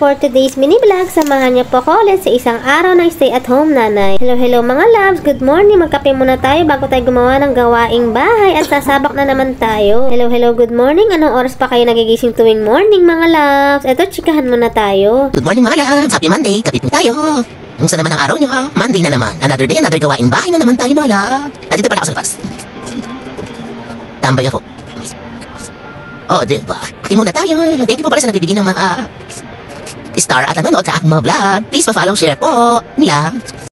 For today's mini vlog, samahan niyo po ako ulit sa isang araw ng stay-at-home nanay. Hello mga loves, good morning. Magkape muna tayo bago tayo gumawa ng gawaing bahay at sasabak na naman tayo. Hello, good morning. Anong oras pa kayo nagigising tuwing morning mga loves? Eto, chikahan muna tayo. Good morning mga loves, happy Monday, kape po tayo. Kumusta naman ang araw niyo ha? Monday na naman, another day, another gawaing bahay na naman tayo mga loves. Nandito pala ako sa labas. Tambay ako. Oh, diba? Kape muna tayo. Thank you po pala sa nagbibigay ng mga star at nanonood sa aking mga vlog. Please pa-follow, share po nila.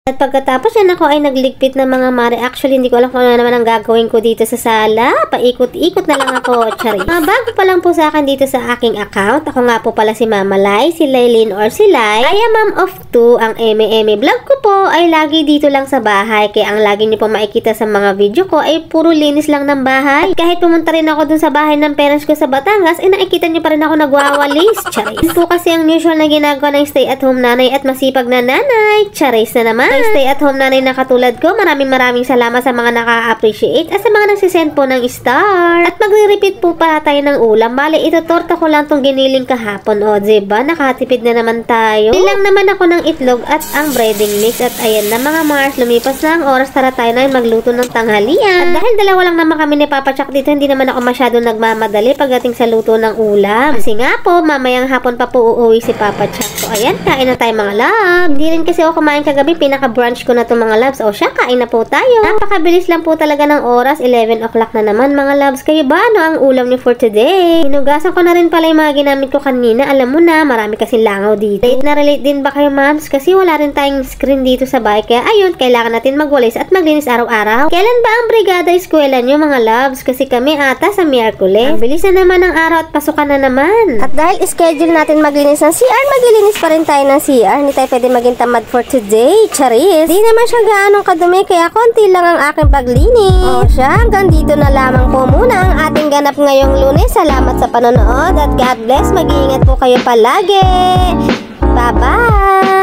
At pagkatapos yan ako ay nagligpit ng mga mare. Actually, hindi ko alam kung ano naman ang gagawin ko dito sa sala. Paikot-ikot na lang ako, Charis. Bago pa lang po sa akin dito sa aking account. Ako nga po pala si Mama Lai, si Laylin or si Lai. I am mom of two. Ang eme vlog ko po ay lagi dito lang sa bahay. Kaya ang lagi niyo po makikita sa mga video ko ay puro linis lang ng bahay. Kahit pumunta rin ako dun sa bahay ng parents ko sa Batangas, ay nakikita niyo pa rin ako nagwawalis, Charis. Yun po kasi ang usual na ginagawa ng stay-at-home nanay at masipag na nanay, Charis na naman. Stay-at-home nanay na katulad ko, maraming salamat sa mga naka-appreciate at sa mga nagsisend po ng star. At magre-repeat po para tayo ng ulam. Bale, itotorta ko lang tong giniling kahapon. O, diba? Nakatipid na naman tayo. Nilang naman ako ng itlog at ang breading mix. At ayan na mga Mars, lumipas na ang oras para tayo na magluto ng tanghalian. At dahil dalawa lang naman kami ni Papa Chuck dito, hindi naman ako masyado nagmamadali pagdating sa luto ng ulam. Kasi nga po, mamayang hapon pa po uuwi si Papa Chuck. So, ayan, kain na tayo mga love. Hindi rin kasi ako kumain kagabi, brunch ko na to mga loves. O siya, kain na po tayo. Napakabilis lang po talaga ng oras. 11 o'clock na naman mga loves. Kayo ba? Ano ang ulam niyo for today? Hinugasan ko na rin pala yung mga ginamit ko kanina. Alam mo na, marami kasi langaw dito. Relate din ba kayo moms? Kasi wala rin tayong screen dito sa bahay. Kaya ayun, kailangan natin magwalis at maglinis araw-araw. Kailan ba ang brigada eskwela niyo mga loves? Kasi kami ata sa Miyerkules. Ang bilis na naman ang araw at pasukan na naman. At dahil schedule natin maglinis ng CR, maglilinis pa rin tayo ng CR. Hindi tayo pwede maging tamad for today. Di naman siya gaanong kadumi kaya konti lang ang aking paglinis. O siya, hanggang dito na lamang po muna ang ating ganap ngayong Lunes. Salamat sa panonood at God bless. Mag-iingat po kayo palagi. Bye-bye!